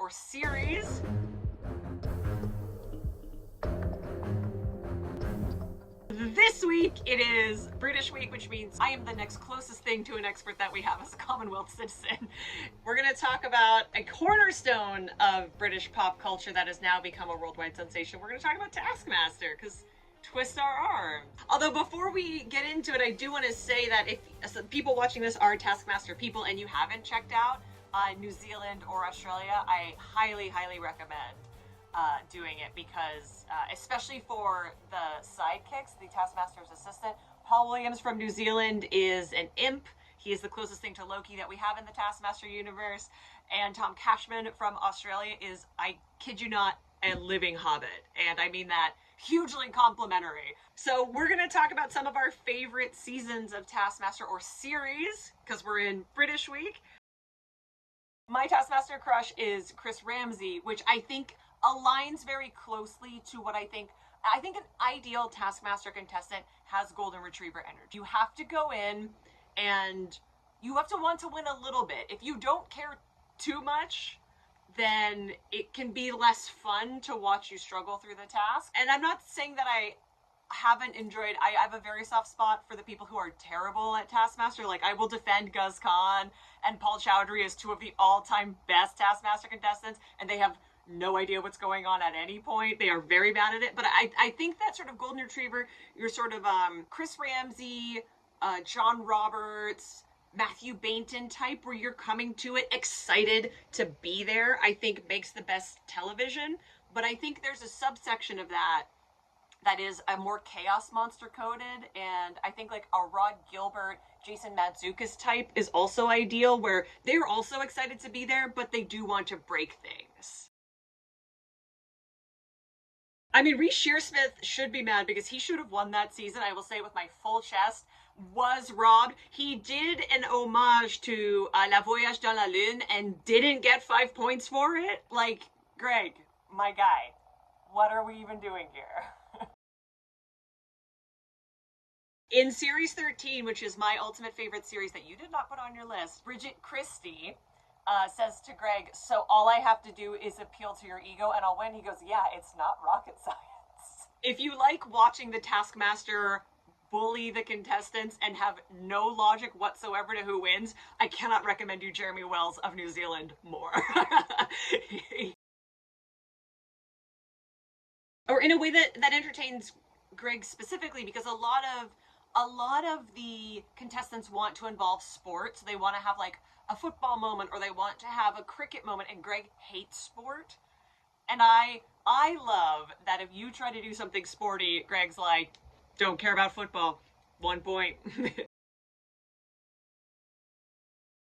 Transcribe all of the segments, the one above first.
or series. This week it is British week, which means I am the next closest thing to an expert that we have as a Commonwealth citizen. We're going to talk about a cornerstone of British pop culture that has now become a worldwide sensation. We're going to talk about Taskmaster, because twist our arms. Although before we get into it, I do want to say that if people watching this are Taskmaster people and you haven't checked out New Zealand or Australia, I highly, highly recommend doing it, because especially for the sidekicks, the Taskmaster's assistant, Paul Williams from New Zealand is an imp. He is the closest thing to Loki that we have in the Taskmaster universe. And Tom Cashman from Australia is, I kid you not, a living hobbit. And I mean that hugely complimentary. So we're going to talk about some of our favorite seasons of Taskmaster, or series, because we're in British week. My Taskmaster crush is Chris Ramsey, which I think aligns very closely to what I think an ideal Taskmaster contestant has golden retriever energy. You have to go in and you have to want to win a little bit. If you don't care too much, then it can be less fun to watch you struggle through the task. And I'm not saying that I haven't enjoyed, I have a very soft spot for the people who are terrible at Taskmaster. Like, I will defend Guz Khan and Paul Chowdhury as two of the all-time best Taskmaster contestants, and they have no idea what's going on at any point. They are very bad at it. But I think that sort of golden retriever, you're sort of Chris Ramsey, John Roberts, Matthew Bainton type, where you're coming to it excited to be there, I think makes the best television. But I think there's a subsection of that is a more chaos monster coded, and I think like a Rod Gilbert, Jason Mantzoukas type is also ideal, where they're also excited to be there, but they do want to break things. I mean, Reece Shearsmith should be mad, because he should have won that season, I will say with my full chest, was robbed. He did an homage to La Voyage dans la Lune and didn't get 5 points for it. Like, Greg, my guy, what are we even doing here? In Series 13, which is my ultimate favorite series that you did not put on your list, Bridget Christie says to Greg, so all I have to do is appeal to your ego and I'll win. He goes, yeah, it's not rocket science. If you like watching the Taskmaster bully the contestants and have no logic whatsoever to who wins, I cannot recommend you Jeremy Wells of New Zealand more. Or in a way that entertains Greg specifically, because a lot of the contestants want to involve sports. They want to have like a football moment, or they want to have a cricket moment, and Greg hates sport. And I love that if you try to do something sporty, Greg's like, don't care about football, 1 point.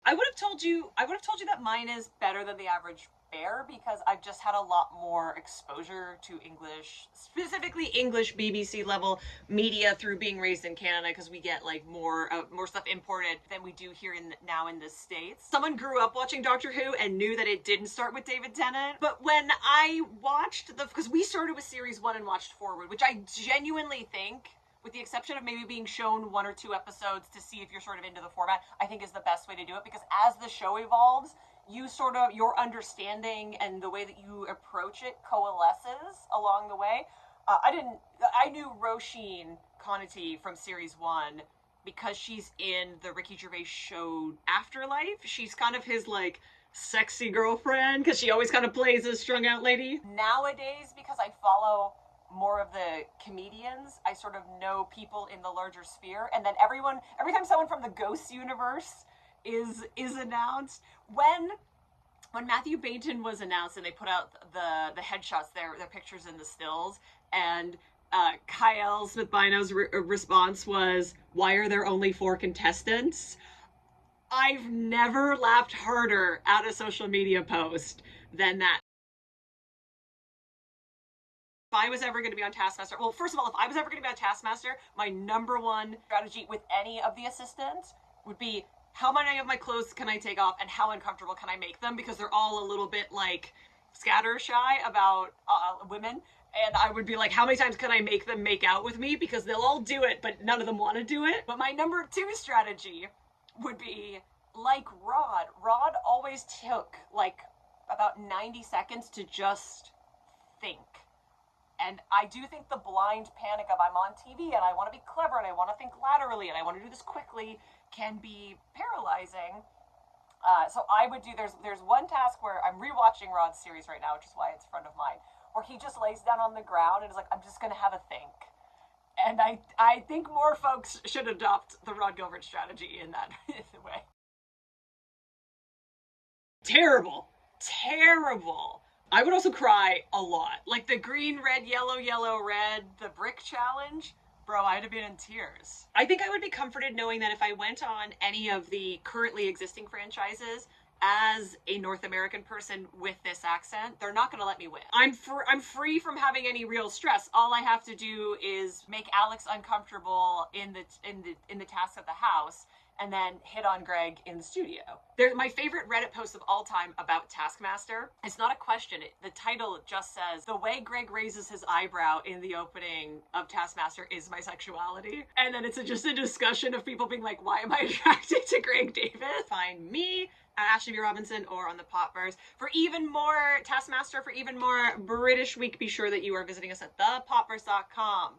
I would have told you that mine is better than the average bear, because I've just had a lot more exposure to English, specifically English BBC level media through being raised in Canada, because we get like more stuff imported than we do here now in the States. Someone grew up watching Doctor Who and knew that it didn't start with David Tennant. But when I watched because we started with Series 1 and watched forward, which I genuinely think, with the exception of maybe being shown 1 or 2 episodes to see if you're sort of into the format, I think is the best way to do it, because as the show evolves, your understanding and the way that you approach it coalesces along the way. I knew Roisin Conaty from Series 1 because she's in the Ricky Gervais show Afterlife. She's kind of his like sexy girlfriend, because she always kind of plays a strung out lady. Nowadays, because I follow more of the comedians, I sort of know people in the larger sphere, and then every time someone from the Ghosts universe is announced, when Matthew Bainton was announced and they put out the headshots, their pictures in the stills, and Kyle Smith-Bino's response was, why are there only 4 contestants? I've never laughed harder at a social media post than that. If I was ever going to be on Taskmaster, well, first of all, if I was ever going to be on Taskmaster, my number one strategy with any of the assistants would be, how many of my clothes can I take off and how uncomfortable can I make them? Because they're all a little bit like scatter shy about women. And I would be like, how many times can I make them make out with me? Because they'll all do it, but none of them want to do it. But my number 2 strategy would be like Rod. Rod always took like about 90 seconds to just think. And I do think the blind panic of I'm on TV and I want to be clever and I want to think laterally and I want to do this quickly can be paralyzing. So I would do, there's one task where I'm rewatching Rod's series right now, which is why it's front of mind, where he just lays down on the ground and is like, I'm just going to have a think. And I think more folks should adopt the Rod Gilbert strategy in that way. Terrible. Terrible. I would also cry a lot. Like the green, red, yellow, yellow, red, the brick challenge. Bro, I'd have been in tears. I think I would be comforted knowing that if I went on any of the currently existing franchises as a North American person with this accent, they're not gonna let me win. I'm free from having any real stress. All I have to do is make Alex uncomfortable in the tasks at the house, and then hit on Greg in the studio. My favorite Reddit post of all time about Taskmaster. It's not a question. The title just says, the way Greg raises his eyebrow in the opening of Taskmaster is my sexuality. And then it's just a discussion of people being like, why am I attracted to Greg Davies? Find me at Ashley B. Robinson or on the Popverse. For even more Taskmaster, for even more British Week, be sure that you are visiting us at thepopverse.com.